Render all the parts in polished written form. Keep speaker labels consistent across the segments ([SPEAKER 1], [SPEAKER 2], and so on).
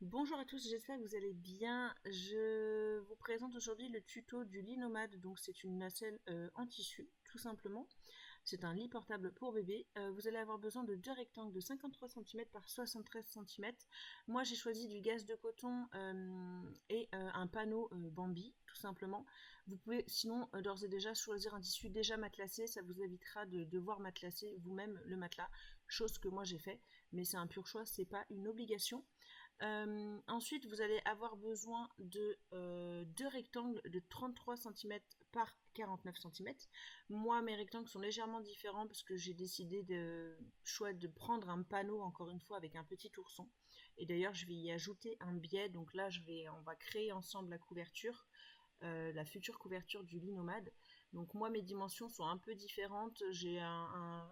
[SPEAKER 1] Bonjour à tous, j'espère que vous allez bien. Je vous présente aujourd'hui le tuto du lit nomade. Donc c'est une nacelle en tissu, tout simplement. C'est un lit portable pour bébé. Vous allez avoir besoin de deux rectangles de 53 cm par 73 cm. Moi j'ai choisi du gaze de coton et un panneau Bambi, tout simplement. Vous pouvez sinon d'ores et déjà choisir un tissu déjà matelassé. Ça vous évitera de devoir matelasser vous-même le matelas, chose que moi j'ai fait. Mais c'est un pur choix, c'est pas une obligation. Ensuite, vous allez avoir besoin de deux rectangles de 33 cm par 49 cm. Moi, mes rectangles sont légèrement différents parce que j'ai décidé de prendre un panneau, encore une fois, avec un petit ourson. Et d'ailleurs, je vais y ajouter un biais. Donc là, on va créer ensemble la couverture, la future couverture du lit nomade. Donc moi, mes dimensions sont un peu différentes. J'ai un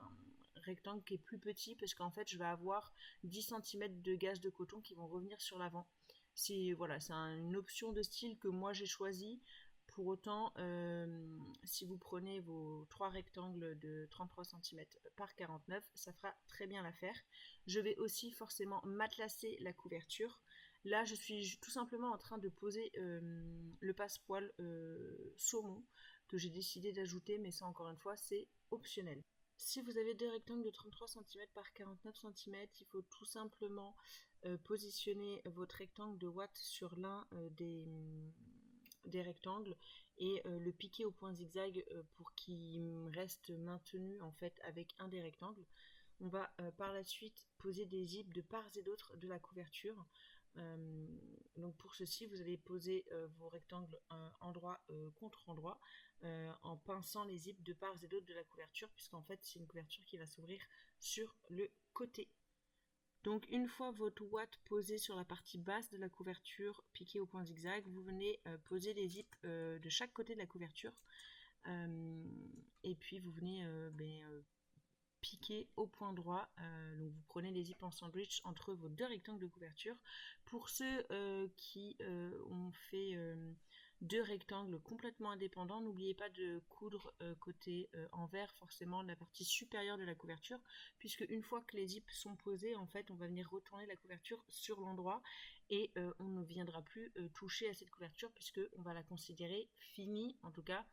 [SPEAKER 1] rectangle qui est plus petit parce qu'en fait, je vais avoir 10 cm de gaze de coton qui vont revenir sur l'avant. C'est voilà, c'est une option de style que moi j'ai choisie. Pour autant, si vous prenez vos trois rectangles de 33 cm par 49, ça fera très bien l'affaire. Je vais aussi forcément matelasser la couverture. Là, je suis tout simplement en train de poser le passepoil saumon que j'ai décidé d'ajouter, mais ça encore une fois, c'est optionnel. Si vous avez deux rectangles de 33 cm par 49 cm, il faut tout simplement positionner votre rectangle de watts sur l'un des rectangles et le piquer au point zigzag pour qu'il reste maintenu en fait avec un des rectangles. On va par la suite poser des zips de part et d'autre de la couverture. Euh, donc pour ceci, vous allez poser vos rectangles endroit contre endroit en pinçant les zips de part et d'autre de la couverture, puisqu'en fait c'est une couverture qui va s'ouvrir sur le côté. Donc une fois votre watt posé sur la partie basse de la couverture, piqué au point zigzag, vous venez poser les zips de chaque côté de la couverture. Euh, et puis vous venez piquer au point droit. Donc vous prenez les zips en sandwich entre vos deux rectangles de couverture. Pour ceux qui ont fait deux rectangles complètement indépendants, n'oubliez pas de coudre côté envers forcément la partie supérieure de la couverture, puisque une fois que les zips sont posés, en fait, on va venir retourner la couverture sur l'endroit et on ne viendra plus toucher à cette couverture puisque on va la considérer finie, en tout cas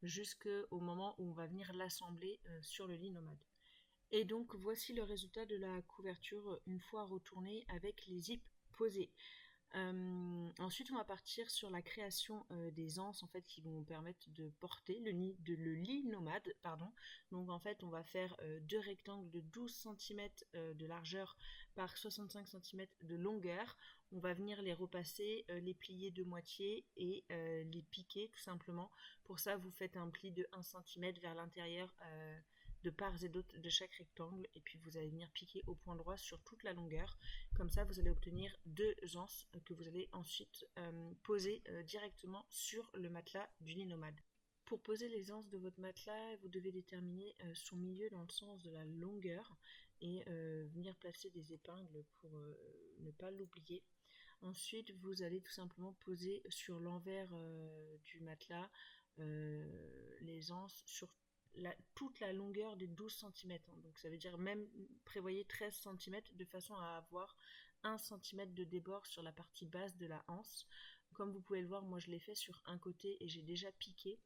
[SPEAKER 1] jusqu'au moment où on va venir l'assembler sur le lit nomade. Et donc voici le résultat de la couverture une fois retournée avec les zips posés. Ensuite, on va partir sur la création des anses en fait qui vont permettre de porter le lit nomade, pardon. Donc en fait, on va faire deux rectangles de 12 cm de largeur par 65 cm de longueur. On va venir les repasser, les plier de moitié et les piquer tout simplement. Pour ça, vous faites un pli de 1 cm vers l'intérieur de part et d'autre de chaque rectangle et puis vous allez venir piquer au point droit sur toute la longueur. Comme ça, vous allez obtenir deux anses que vous allez ensuite poser directement sur le matelas du lit nomade. Pour poser les anses de votre matelas, vous devez déterminer son milieu dans le sens de la longueur et venir placer des épingles pour ne pas l'oublier. Ensuite, vous allez tout simplement poser sur l'envers du matelas les anses sur toute la longueur des 12 cm. Donc ça veut dire même prévoyez 13 cm de façon à avoir 1 cm de débord sur la partie basse de la anse. Comme vous pouvez le voir, moi je l'ai fait sur un côté et j'ai déjà piqué.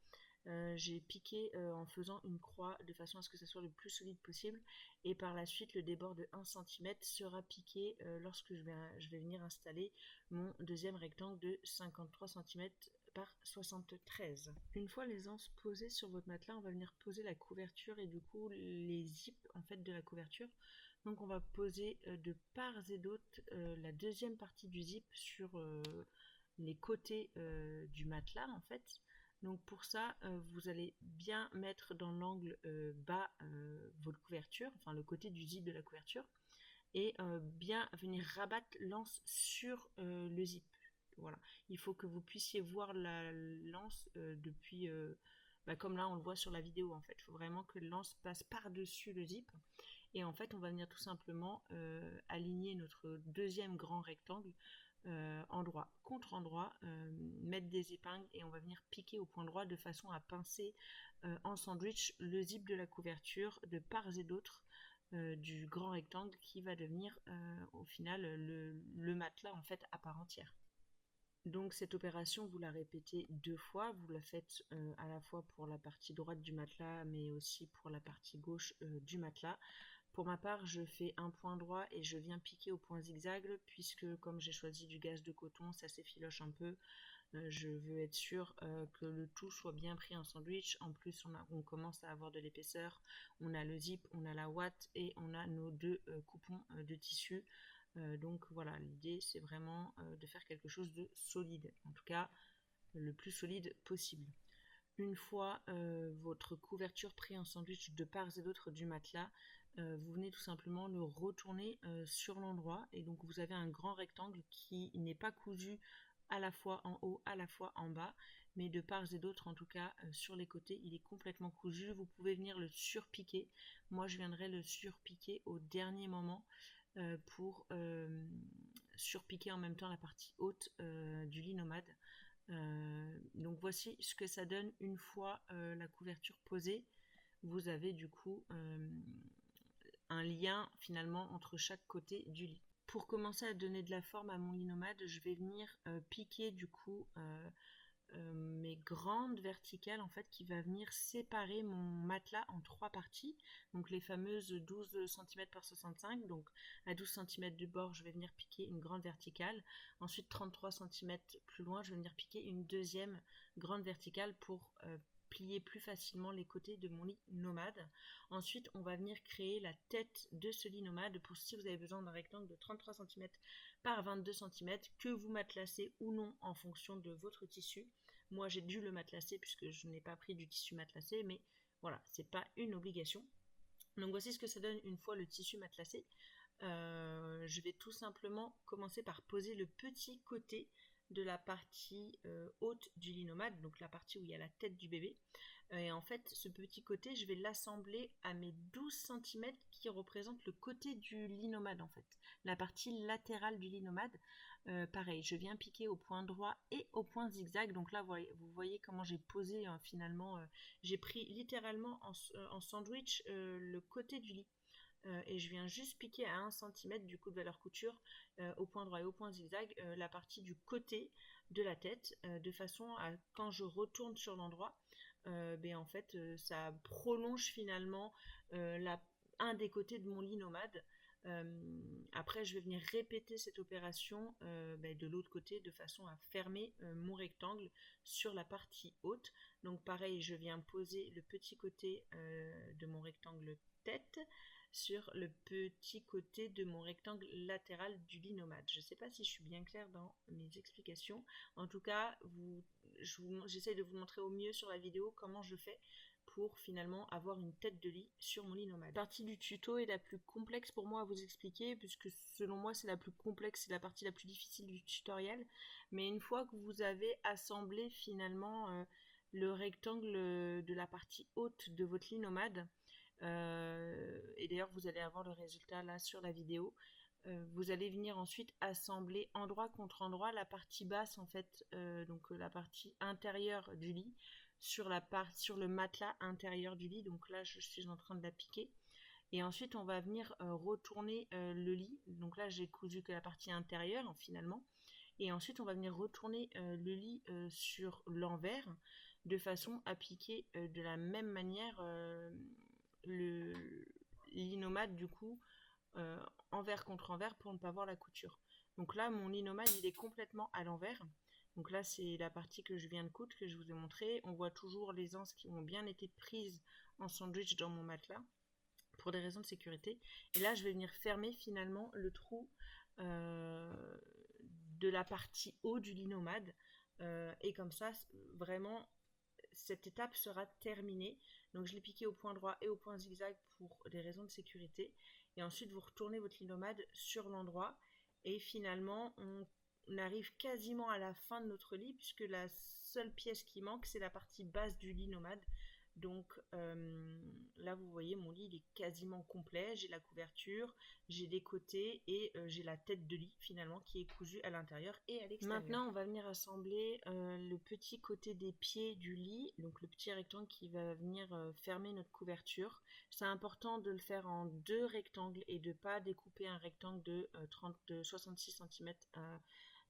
[SPEAKER 1] J'ai piqué en faisant une croix de façon à ce que ça soit le plus solide possible et par la suite le débord de 1 cm sera piqué lorsque je vais venir installer mon deuxième rectangle de 53 cm par 73. Une fois les anses posées sur votre matelas, on va venir poser la couverture et du coup les zips en fait de la couverture. Donc on va poser de part et d'autre la deuxième partie du zip sur les côtés du matelas en fait. Donc pour ça, vous allez bien mettre dans l'angle bas votre couverture, enfin le côté du zip de la couverture, et bien venir rabattre l'anse sur le zip. Voilà. Il faut que vous puissiez voir la lance depuis, comme là on le voit sur la vidéo en fait. Il faut vraiment que le lance passe par-dessus le zip. Et en fait, on va venir tout simplement aligner notre deuxième grand rectangle endroit contre endroit, mettre des épingles et on va venir piquer au point droit de façon à pincer en sandwich le zip de la couverture de part et d'autre du grand rectangle qui va devenir au final le matelas en fait à part entière. Donc cette opération, vous la répétez 2 fois, vous la faites à la fois pour la partie droite du matelas, mais aussi pour la partie gauche du matelas. Pour ma part, je fais un point droit et je viens piquer au point zigzag, puisque comme j'ai choisi du gaze de coton, ça s'effiloche un peu. Je veux être sûr que le tout soit bien pris en sandwich. En plus, on commence à avoir de l'épaisseur, on a le zip, on a la ouate et on a nos 2 coupons de tissu. Donc voilà, l'idée c'est vraiment de faire quelque chose de solide, en tout cas le plus solide possible. Une fois votre couverture prise en sandwich de part et d'autre du matelas, vous venez tout simplement le retourner sur l'endroit et donc vous avez un grand rectangle qui n'est pas cousu à la fois en haut, à la fois en bas, mais de part et d'autre, en tout cas sur les côtés, il est complètement cousu. Vous pouvez venir le surpiquer. Moi, je viendrai le surpiquer au dernier moment pour surpiquer en même temps la partie haute du lit nomade. Donc voici ce que ça donne une fois la couverture posée. Vous avez du coup un lien finalement entre chaque côté du lit. Pour commencer à donner de la forme à mon lit nomade, je vais venir piquer du coup mes grandes verticales en fait qui va venir séparer mon matelas en 3 parties, donc les fameuses 12 cm par 65, donc à 12 cm du bord je vais venir piquer une grande verticale, ensuite 33 cm plus loin je vais venir piquer une deuxième grande verticale pour plier plus facilement les côtés de mon lit nomade. Ensuite on va venir créer la tête de ce lit nomade. Pour ceci vous avez besoin d'un rectangle de 33 cm par 22 cm que vous matelassez ou non en fonction de votre tissu. Moi j'ai dû le matelasser puisque je n'ai pas pris du tissu matelassé, mais voilà, c'est pas une obligation. Donc voici ce que ça donne une fois le tissu matelassé. Je vais tout simplement commencer par poser le petit côté de la partie haute du lit nomade, donc la partie où il y a la tête du bébé. Et en fait, ce petit côté, je vais l'assembler à mes 12 cm qui représentent le côté du lit nomade en fait, la partie latérale du lit nomade. Pareil, je viens piquer au point droit et au point zigzag. Donc là, vous voyez comment j'ai posé finalement. J'ai pris littéralement en sandwich le côté du lit. Et je viens juste piquer à 1 cm du coup de valeur couture au point droit et au point zigzag la partie du côté de la tête de façon à quand je retourne sur l'endroit en fait ça prolonge finalement un des côtés de mon lit nomade. Après je vais venir répéter cette opération de l'autre côté de façon à fermer mon rectangle sur la partie haute. Donc pareil, je viens poser le petit côté de mon rectangle tête sur le petit côté de mon rectangle latéral du lit nomade. Je ne sais pas si je suis bien claire dans mes explications. En tout cas, j'essaie de vous montrer au mieux sur la vidéo comment je fais pour finalement avoir une tête de lit sur mon lit nomade. La partie du tuto est la plus complexe pour moi à vous expliquer, puisque selon moi c'est la plus complexe, c'est la partie la plus difficile du tutoriel. Mais une fois que vous avez assemblé finalement le rectangle de la partie haute de votre lit nomade, et d'ailleurs vous allez avoir le résultat là sur la vidéo, vous allez venir ensuite assembler endroit contre endroit la partie basse en fait, donc la partie intérieure du lit sur le matelas intérieur du lit. Donc là je suis en train de la piquer et ensuite on va venir retourner le lit. Donc là j'ai cousu que la partie intérieure finalement, et ensuite on va venir retourner le lit sur l'envers de façon à piquer de la même manière le lit nomade du coup envers contre envers pour ne pas voir la couture. Donc là mon lit nomade il est complètement à l'envers. Donc là c'est la partie que je viens de coudre, que je vous ai montré. On voit toujours les anses qui ont bien été prises en sandwich dans mon matelas pour des raisons de sécurité. Et là je vais venir fermer finalement le trou de la partie haut du lit nomade, et comme ça vraiment cette étape sera terminée. Donc je l'ai piqué au point droit et au point zigzag pour des raisons de sécurité. Et ensuite vous retournez votre lit nomade sur l'endroit. Et finalement on arrive quasiment à la fin de notre lit, puisque la seule pièce qui manque c'est la partie basse du lit nomade. Donc là, vous voyez, mon lit il est quasiment complet. J'ai la couverture, j'ai les côtés et j'ai la tête de lit finalement qui est cousue à l'intérieur et à l'extérieur. Maintenant, on va venir assembler le petit côté des pieds du lit, donc le petit rectangle qui va venir fermer notre couverture. C'est important de le faire en deux rectangles et de ne pas découper un rectangle de 66 cm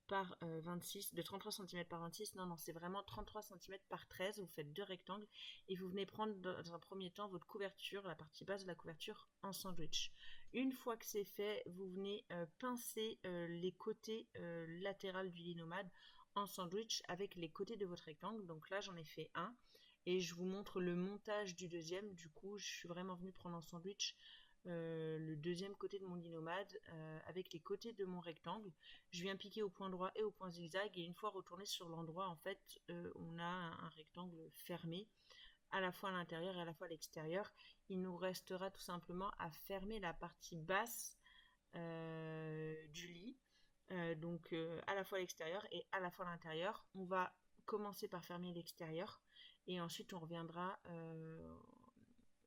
[SPEAKER 1] par 26, de 33 cm par 26, non, c'est vraiment 33 cm par 13, vous faites deux rectangles, et vous venez prendre dans un premier temps votre couverture, la partie basse de la couverture, en sandwich. Une fois que c'est fait, vous venez pincer les côtés latérales du lit nomade en sandwich avec les côtés de votre rectangle, donc là j'en ai fait un, et je vous montre le montage du deuxième, du coup je suis vraiment venue prendre en sandwich le deuxième côté de mon lit nomade avec les côtés de mon rectangle. Je viens piquer au point droit et au point zigzag et une fois retourné sur l'endroit, en fait, on a un rectangle fermé à la fois à l'intérieur et à la fois à l'extérieur. Il nous restera tout simplement à fermer la partie basse du lit, à la fois à l'extérieur et à la fois à l'intérieur. On va commencer par fermer l'extérieur et ensuite on reviendra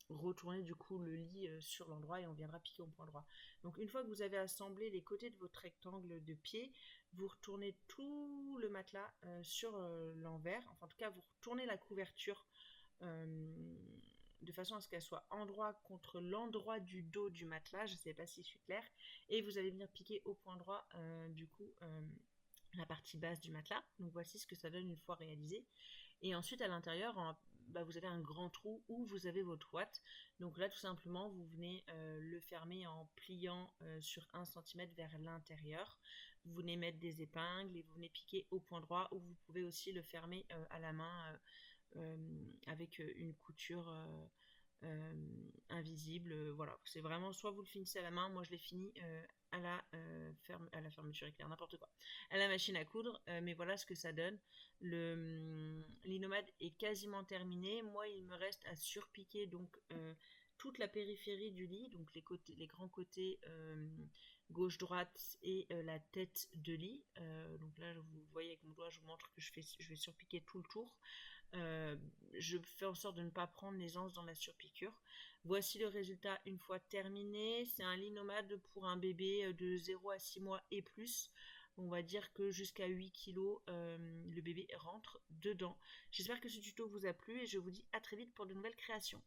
[SPEAKER 1] retourner du coup le lit sur l'endroit et on viendra piquer au point droit. Donc une fois que vous avez assemblé les côtés de votre rectangle de pied, vous retournez tout le matelas sur l'envers, enfin en tout cas vous retournez la couverture de façon à ce qu'elle soit endroit contre l'endroit du dos du matelas, je ne sais pas si je suis claire, et vous allez venir piquer au point droit la partie basse du matelas. Donc voici ce que ça donne une fois réalisé. Et ensuite à l'intérieur, vous avez un grand trou où vous avez votre ouate. Donc là tout simplement vous venez le fermer en pliant sur 1 cm vers l'intérieur. Vous venez mettre des épingles et vous venez piquer au point droit, ou vous pouvez aussi le fermer à la main avec une couture invisible. Voilà, c'est vraiment soit vous le finissez à la main, moi je l'ai fini à la fermeture éclair, n'importe quoi, à la machine à coudre, mais voilà ce que ça donne. L'innomade est quasiment terminé. Moi il me reste à surpiquer donc toute la périphérie du lit, donc les grands côtés gauche-droite et la tête de lit. Donc là vous voyez avec mon doigt, je vous montre que je vais surpiquer tout le tour. Euh, je fais en sorte de ne pas prendre les anses dans la surpiqûre. Voici le résultat une fois terminé. C'est un lit nomade pour un bébé de 0 à 6 mois et plus. On va dire que jusqu'à 8 kg, le bébé rentre dedans. J'espère que ce tuto vous a plu et je vous dis à très vite pour de nouvelles créations.